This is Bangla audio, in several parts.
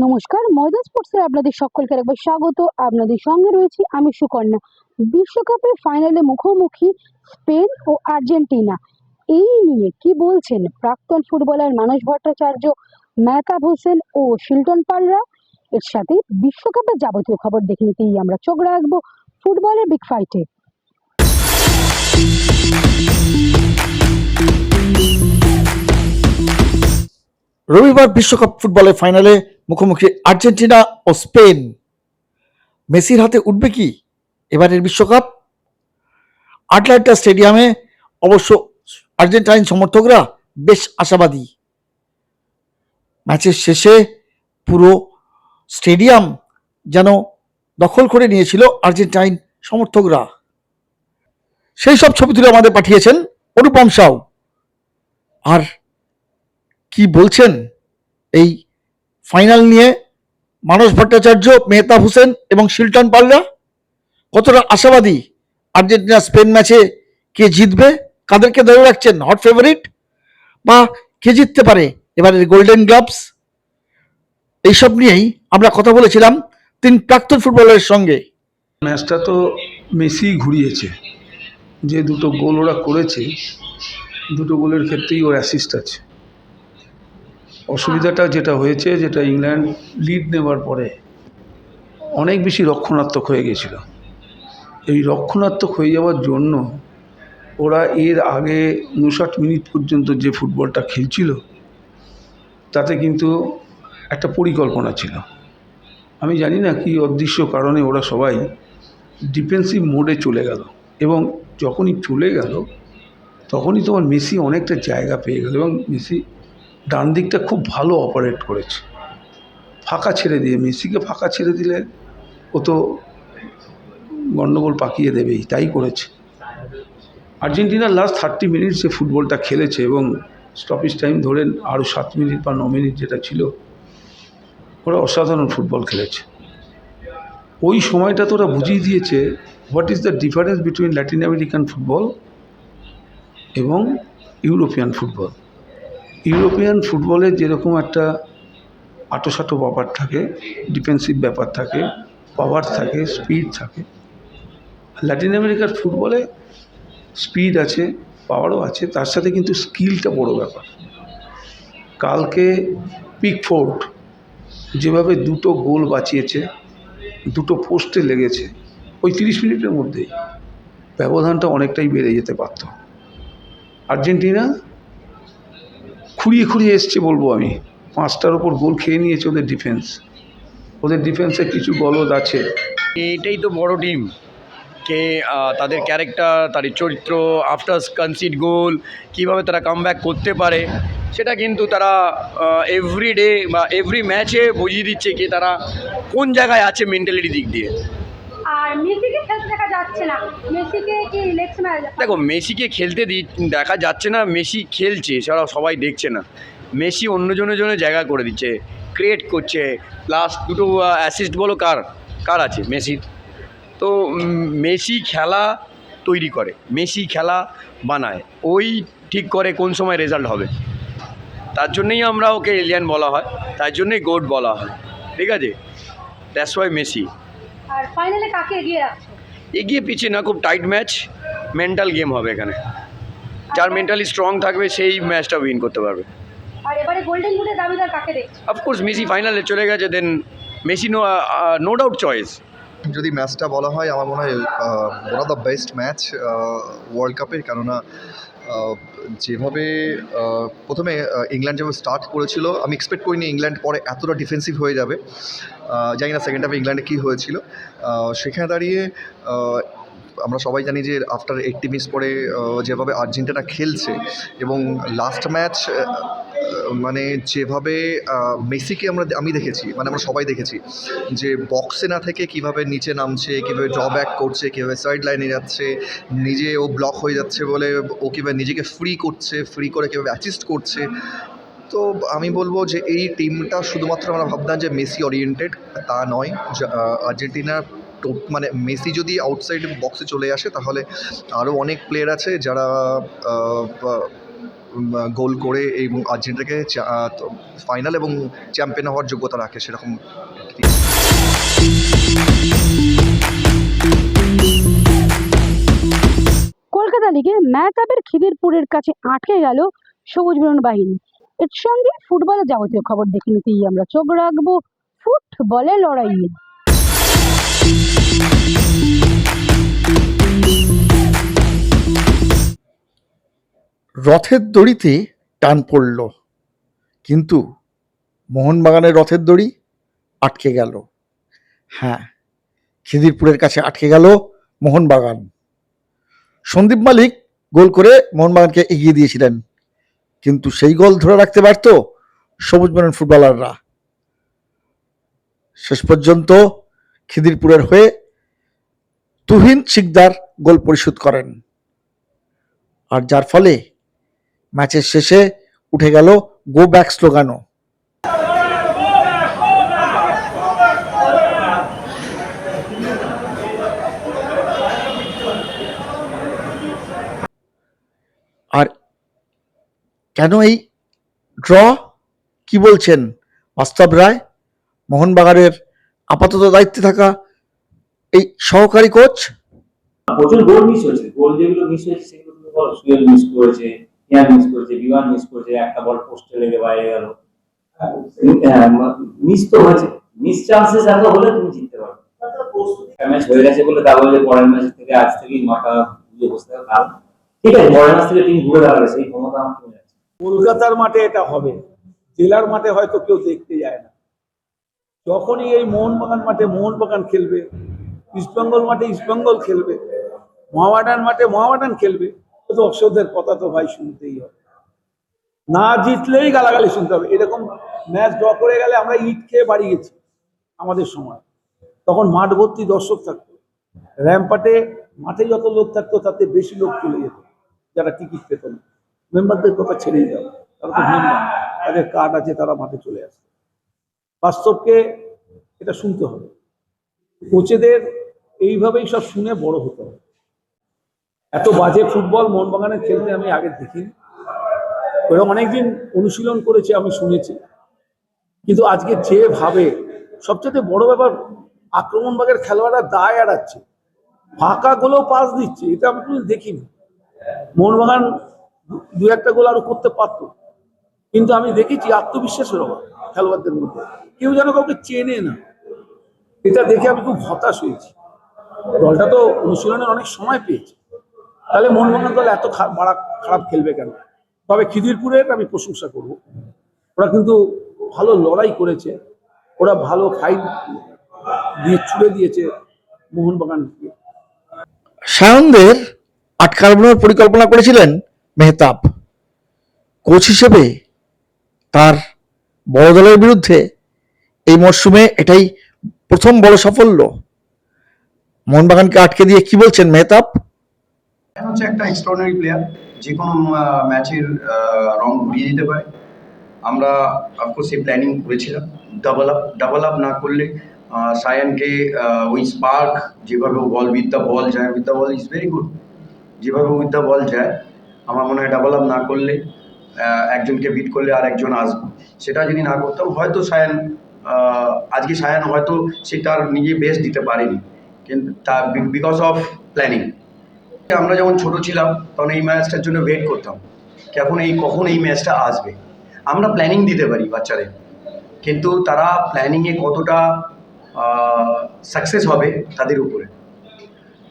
নমস্কার, ময়দান স্পোর্টসে আপনাদের সকলকে একবার স্বাগত। আপনাদের সঙ্গে রয়েছি আমি সুকন্যা। বিশ্বকাপের ফাইনালে মুখোমুখি স্পেন ও আর্জেন্টিনা, এই নিয়ে কি বলছেন প্রাক্তন ফুটবলার মানস ভট্টাচার্য, মেহতাব হোসেন ও শিল্টন পালরা? এর সাথে বিশ্বকাপের যাবতীয় খবর দেখে নিতেই আমরা চোখ রাখবো ফুটবলের বিগ ফাইটে। রবিবার বিশ্বকাপ ফুটবলের ফাইনালে মুখোমুখি আর্জেন্টিনা ও স্পেন। মেসির হাতে উঠবে কি এবারের বিশ্বকাপ? আটলান্টা স্টেডিয়ামে অবশ্য আর্জেন্টাইন সমর্থকরা বেশ আশাবাদী। ম্যাচের শেষে পুরো স্টেডিয়াম যেন দখল করে নিয়েছিল আর্জেন্টাইন সমর্থকরা। সেই সব ছবি তুলে আমাদের পাঠিয়েছেন অনুপম সাউ। আর কি বলছেন এই ফাইনাল নিয়ে মানস ভট্টাচার্য, মেহতাব হোসেন এবং শিল্টন পালরা? কতটা আশাবাদী আর্জেন্টিনা স্পেন ম্যাচে? কে জিতবে? কাদেরকে ধরে রাখছেন হট ফেভারিট? বা কে জিততে পারে এবারের গোল্ডেন গ্লাভস? এইসব নিয়েই আমরা কথা বলেছিলাম তিন প্রাক্তন ফুটবলারের সঙ্গে। ম্যাচটা তো মেসি ঘুরিয়েছে। যে দুটো গোল ওরা করেছে, দুটো গোলের ক্ষেত্রেই ওর অ্যাসিস্ট আছে। অসুবিধাটা যেটা হয়েছে, যেটা ইংল্যান্ড লিড নেবার পরে অনেক বেশি রক্ষণাত্মক হয়ে গেছিল। এই রক্ষণাত্মক হয়ে যাওয়ার জন্য ওরা এর আগে 59 মিনিট পর্যন্ত যে ফুটবলটা খেলছিল তাতে কিন্তু একটা পরিকল্পনা ছিল। আমি জানি না কি অদৃশ্য কারণে ওরা সবাই ডিফেন্সিভ মোডে চলে গেল, এবং যখনই চলে গেল তখনই তোমার মেসি অনেকটা জায়গা পেয়ে গেল, এবং মেসি ডান দিকটা খুব ভালো অপারেট করেছে। ফাঁকা ছেড়ে দিয়ে, মেসিকে ফাঁকা ছেড়ে দিলে ও তো গণ্ডগোল পাকিয়ে দেবেই, তাই করেছে। আর্জেন্টিনার লাস্ট 30 মিনিট যে ফুটবলটা খেলেছে, এবং স্টপেজ টাইম ধরেন আরও 7 মিনিট বা 9 মিনিট যেটা ছিল, ওরা অসাধারণ ফুটবল খেলেছে। ওই সময়টা তো ওরা বুঝিয়ে দিয়েছে what is the difference between Latin American football এবং ইউরোপিয়ান ফুটবল। ইউরোপিয়ান ফুটবলের যেরকম একটা আটোসাটো ব্যাপার থাকে, ডিফেন্সিভ ব্যাপার থাকে, পাওয়ার থাকে, স্পিড থাকে, ল্যাটিন আমেরিকার ফুটবলে স্পিড আছে, পাওয়ারও আছে, তার সাথে কিন্তু স্কিলটা বড় ব্যাপার। কালকে পিকফোর্ড যেভাবে দুটো গোল বাঁচিয়েছে, দুটো পোস্টে লেগেছে, ওই 30 মিনিটের মধ্যেই ব্যবধানটা অনেকটাই বেড়ে যেতে পারত। আর্জেন্টিনা খুঁড়িয়ে খুঁড়িয়ে এসছে বলবো আমি, 5টার ওপর গোল খেয়ে নিয়েছে ওদের ডিফেন্স। ওদের ডিফেন্সে কিছু গলদ আছে। এটাই তো বড় টিম, কে তাদের ক্যারেক্টার, তাদের চরিত্র, আফটার কনসিড গোল কীভাবে তারা কামব্যাক করতে পারে, সেটা কিন্তু তারা এভরিডে বা এভরি ম্যাচে বুঝিয়ে দিচ্ছে কি তারা কোন জায়গায় আছে মেন্টালিটি দিক দিয়ে। আর মেসিকে খেলতে দেখা যাচ্ছে না, মেসিকে কি নেক্সট ম্যাচ? দেখো, মেসিকে খেলতে দেখা যাচ্ছে না, মেসি খেলছে, সেটা সবাই দেখছে না। মেসি অন্যজনের জন্য জায়গা করে দিচ্ছে, ক্রিয়েট করছে, প্লাস দুটো অ্যাসিস্ট বলো কার কার আছে? মেসির। তো মেসি খেলা তৈরি করে, মেসি খেলা বানায়, ওই ঠিক করে কোন সময় রেজাল্ট হবে। তার জন্যই আমরা ওকে এলিয়ান বলা হয়, তার জন্যই গোট বলা হয়, ঠিক আছে? That's why Messi. আর ফাইনালে কাকে এগিয়ে রাখছো? এগিয়ে পিছিয়ে না, খুব টাইট ম্যাচ, মেন্টাল গেম হবে এখানে। যার মেন্টালি স্ট্রং থাকবে সেই ম্যাচটা উইন করতে পারবে। আর এবারে গোল্ডেন বুটের দাবিদার কাকে দেখছো? অফকোর্স মেসি ফাইনালে চলে গেছে, দেন মেসি নো ডাউট চয়েস। যদি ম্যাচটা বলা হয়, আমার মনে হয় one of the best match world কাপের। কেননা যেভাবে প্রথমে ইংল্যান্ড যেভাবে স্টার্ট করেছিল, আমি এক্সপেক্ট করিনি ইংল্যান্ড পরে এতটা ডিফেন্সিভ হয়ে যাবে। জানি না সেকেন্ড হাফে ইংল্যান্ডে কী হয়েছিল। সেখানে দাঁড়িয়ে আমরা সবাই জানি যে আফটার 80 মিনিটস পরে যেভাবে আর্জেন্টিনা খেলছে, এবং লাস্ট ম্যাচ মানে যেভাবে মেসিকে আমি দেখেছি, মানে আমরা সবাই দেখেছি যে বক্সে না থেকে কীভাবে নিচে নামছে, কীভাবে ড্রব্যাক করছে, কীভাবে সাইড লাইনে যাচ্ছে, নিজে ও ব্লক হয়ে যাচ্ছে বলে ও কীভাবে নিজেকে ফ্রি করছে, ফ্রি করে কীভাবে অ্যাসিস্ট করছে। তো আমি বলবো যে এই টিমটা শুধুমাত্র আমরা ভাবতাম যে মেসি ওরিয়েন্টেড, তা নয়। আর্জেন্টিনার মানে মেসি যদি আউটসাইড বক্সে চলে আসে, তাহলে আরও অনেক প্লেয়ার আছে যারা গোল করে এই আর্জেন্টিনাকে ফাইনাল এবং চ্যাম্পিয়ন হওয়ার যোগ্যতা রাখে সেরকম। কলকাতা লিগে মেহতাবের খিদিরপুরের কাছে আটকে গেল সবুজ বরণ বাহিনী। এর সঙ্গে ফুটবলের যাবতীয় খবর দেখে নিতেই আমরা চোখ রাখবো ফুটবলের লড়াইয়ে। রথের দড়িতে টান পড়ল, কিন্তু মোহনবাগানের রথের দড়ি আটকে গেল। হ্যাঁ, খিদিরপুরের কাছে আটকে গেল মোহনবাগান। সন্দীপ মালিক গোল করে মোহনবাগানকে এগিয়ে দিয়েছিলেন, কিন্তু সেই গোল ধরে রাখতে পারত সবুজ বরণ ফুটবলাররা। শেষ পর্যন্ত খিদিরপুরের হয়ে তুহিন শিকদার গোল পরিশোধ করেন, আর যার ফলে ম্যাচের শেষে উঠে গেল গো ব্যাক স্লোগানও। আর কেন এই ড্র, কি বলছেন বাস্তব রায়, মোহনবাগানের আপাতত দায়িত্বে থাকা এই সহকারী কোচ? প্রচুর গোল মিস হয়েছে, গোল যেগুলো মিস হয়েছে সেগুলো তুমি বলো। সুয়েল মিস করেছে, ইয়ান মিস করেছে, বিমান মিস করেছে, একটা বল পোস্টে লেগে বাইরে গেল। মিস তো হয়েছে, মিস চান্সেস এত হলে তুমি জিততে পারবে। ম্যাচ হয়ে গেছে বলে তা বলে পরের ম্যাচ থেকে আজ থেকেই মাথা বুঝে বসতে হবে। ঠিক আছে, পরের ম্যাচ থেকে টিম ঘুরে দাঁড়াবে, সেই ক্ষমতা আমার কমে যাচ্ছে। কলকাতার মাঠে এটা হবে, জেলার মাঠে হয়তো কেউ দেখতে যায় না। যখনই এই মোহনবাগান মাঠে মোহনবাগান খেলবে, ইস্টবেঙ্গল মাঠে ইস্টবেঙ্গল খেলবে, মোহামেডান মাঠে মোহামেডান খেলবে, তো দর্শকদের কথা তো ভাই শুনতেই হবে। না জিতলেই গালাগালি শুনতে হবে। এরকম ম্যাচ ড্র করে গেলে আমরা ইট খেয়ে বাড়ি গেছি আমাদের সময়, তখন মাঠ ভর্তি দর্শক থাকতো, র্যাম্পাটে মাঠে যত লোক থাকতো তাতে বেশি লোক চলে যেত যারা টিকিট পেত না। মেম্বারদের কথা ছেড়েই যাও, তারা তো মেম্বার, তাদের কার্ড আছে, তারা মাঠে চলে আসে। বাস্তবকে এটা শুনতে হবে, কোচেদের এইভাবেই সব শুনে বড় হতে হবে। এত বাজে ফুটবল মোহনবাগানের খেলতে আমি আগে দেখিনি। ওরা অনেকদিন অনুশীলন করেছে আমি শুনেছি, কিন্তু আজকে যেভাবে, সবচেয়ে বড় ব্যাপার আক্রমণভাগের খেলোয়াড়রা দায় এড়াচ্ছে, ফাঁকা গোলেও পাস দিচ্ছে, এটা আমি কোনো দেখিনি। মোহনবাগান দু একটা গোল আরো করতে পারত, কিন্তু আমি দেখেছি আত্মবিশ্বাসের অভাব খেলোয়াড়দের মধ্যে, কেউ যেন কাউকে চেনে না। এটা দেখে আমি খুব হতাশ হয়েছি। দলটা তো অনুশীলনের অনেক সময় পেয়েছে, তাহলে মোহনবাগান দল এত খারাপ খেলবে কেন? তবে খিদিরপুরের আমি প্রশংসা করব, ওরা কিন্তু ভালো লড়াই করেছে, ওরা ভালো ফাইট দিয়ে ছুড়ে দিয়েছে মোহনবাগানকে। সায়নদের আটকানোর পরিকল্পনা করেছিলেন মেহতাব। কোচ হিসেবে তার বড় দলের বিরুদ্ধে এই মরশুমে এটাই প্রথম বড় সাফল্য। মোহনবাগানকে আটকে দিয়ে কি বলছেন মেহতাব? হচ্ছে একটা এক্সট্রাঅর্ডিনারি প্লেয়ার, যে কোনো ম্যাচের রং ঘুরিয়ে দিতে পারে। আমরা অফকোর্স এই প্ল্যানিং করেছিলাম, ডাবল আপ না করলে সায়ানকে ওই স্পার্ক, যেভাবে বল উইথ দ্য বল যায়, with the ball is very good, যেভাবে উইথ দ্য বল যায়, আমার মনে হয় ডাবল আপ না করলে, একজনকে বিট করলে আর একজন আসবে। সেটা যদি না করতাম হয়তো সায়ান, আজকে সায়ান হয়তো সে তার নিজে বেস্ট দিতে পারেনি, কিন্তু তা বিকজ অফ প্ল্যানিং। আমরা যখন ছোট ছিলাম তখন এই ম্যাচটার জন্য ওয়েট করতাম, কখন এই ম্যাচটা আসবে। আমরা প্ল্যানিং দিতে পারি বাচ্চাদের, কিন্তু তারা প্ল্যানিংয়ে কতটা সাকসেস হবে তাদের উপরে,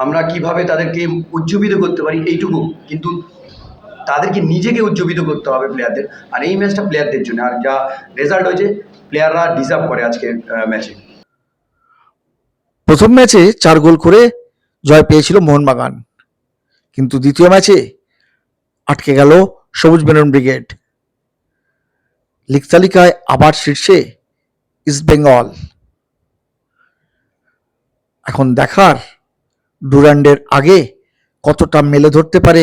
আমরা কিভাবে তাদেরকে উজ্জীবিত করতে পারি এইটুকু, কিন্তু তাদেরকে নিজেকে উজ্জীবিত করতে হবে প্লেয়ারদের। আর এই ম্যাচটা প্লেয়ারদের জন্য, আর যা রেজাল্ট হয়েছে প্লেয়াররা ডিজার্ভ করে আজকের ম্যাচে। প্রথম ম্যাচে 4 গোল করে জয় পেয়েছিল মোহনবাগান, কিন্তু দ্বিতীয় ম্যাচে আটকে গেল সবুজ বরণ ব্রিগেড। লিগ তালিকায় আবার শীর্ষে ইস্টবেঙ্গল। এখন দেখার ডুরান্ডের আগে কতটা মেলে ধরতে পারে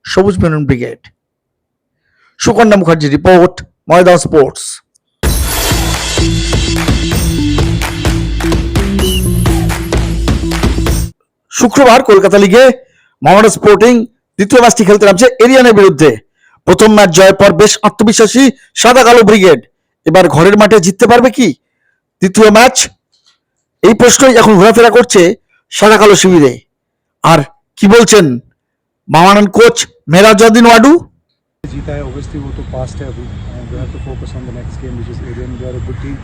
সবুজ বরণ ব্রিগেড। সুকন্যা মুখার্জি রিপোর্ট, ময়দান স্পোর্টস। শুক্রবার কলকাতা লিগে মোহামেডান স্পোর্টিং দ্বিতীয় ম্যাচটি খেলতে নামছে এরিয়ানের বিরুদ্ধে। প্রথম ম্যাচ জয়ের পর বেশ আত্মবিশ্বাসী সাদা কালো ব্রিগেড। এবার ঘরের মাঠে জিততে পারবে কি দ্বিতীয় ম্যাচ? এই প্রশ্নই এখন ঘোরাফেরা করছে সাদা কালো শিবিরে। আর কি বলছেন মাওয়ানান কোচ মেহরাজউদ্দিন वाडू? जीता है ऑब्वियसली, वो तो पास्ट है अभी, and we have to focus on the next game which is Arian. We are a good team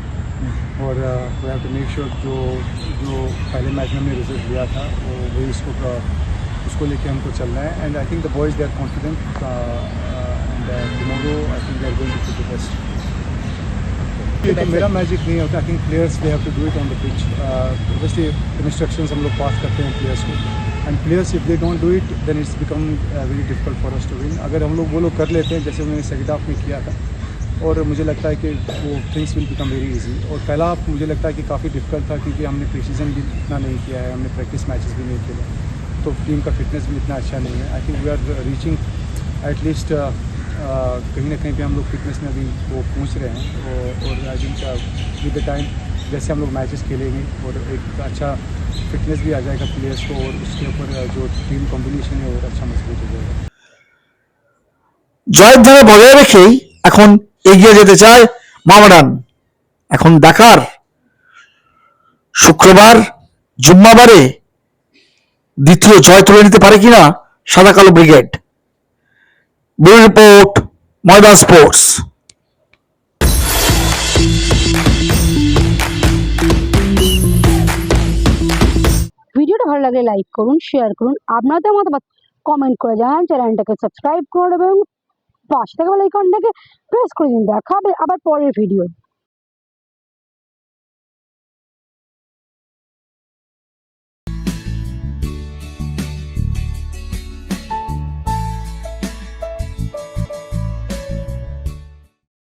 और we have to make sure जो पहले मैच में हमने रिजल्ट लिया था वो वही उसको लेके हमको चलना है। And I think the boys they are confident and tomorrow I think they are going to the best. तो मेरा मैजिक नहीं होता, I think players they have to do it on the pitch. Obviously instructions हम लोग पास करते हैं प्लेयर्स को, and players if they don't do it then it's become very difficult for us to win. अगर हम लोग वो लोग कर लेते हैं जैसे उन्होंने सेकंड हाफ में किया था, और मुझे लगता है कि वो things will become very easy. और पहला हाफ मुझे लगता है कि काफ़ी डिफिकल्ट था क्योंकि हमने प्रीसीजन भी इतना नहीं किया है, हमने प्रैक्टिस मैचेस भी नहीं खेले, तो टीम का फिटनेस भी इतना अच्छा नहीं है। I think we are reaching at least कहीं ना कहीं पे हम लोग फिटनेस में अभी वो पहुँच रहे हैं। और I think with the time जैसे हम लोग मैचेस खेलेंगे और एक अच्छा फिटनेस भी आ जाएगा प्लेयर्स को, और उसके ऊपर जो टीम कॉम्बिनेशन है और अच्छा मजबूत हो जाएगा। জয়ের ধারা বজায় রেখেই এখন এগিয়ে যেতে চায় মাওয়ানান। এখন দেখার শুক্রবার জুম্মাবারে দ্বিতীয় জয় তুলে নিতে পারে কিনা সাদা কালো ব্রিগেড। ব্যুরো রিপোর্ট, ময়দান স্পোর্টস। ভিডিওটা ভালো লাগলে লাইক করুন, শেয়ার করুন, আপনাদের মতামত কমেন্ট করে জানান, চ্যানেলটাকে সাবস্ক্রাইব করুন এবং পাশে থাকা বেল আইকনটাকে প্রেস করে দিন। দেখা হবে আবার পরের ভিডিও।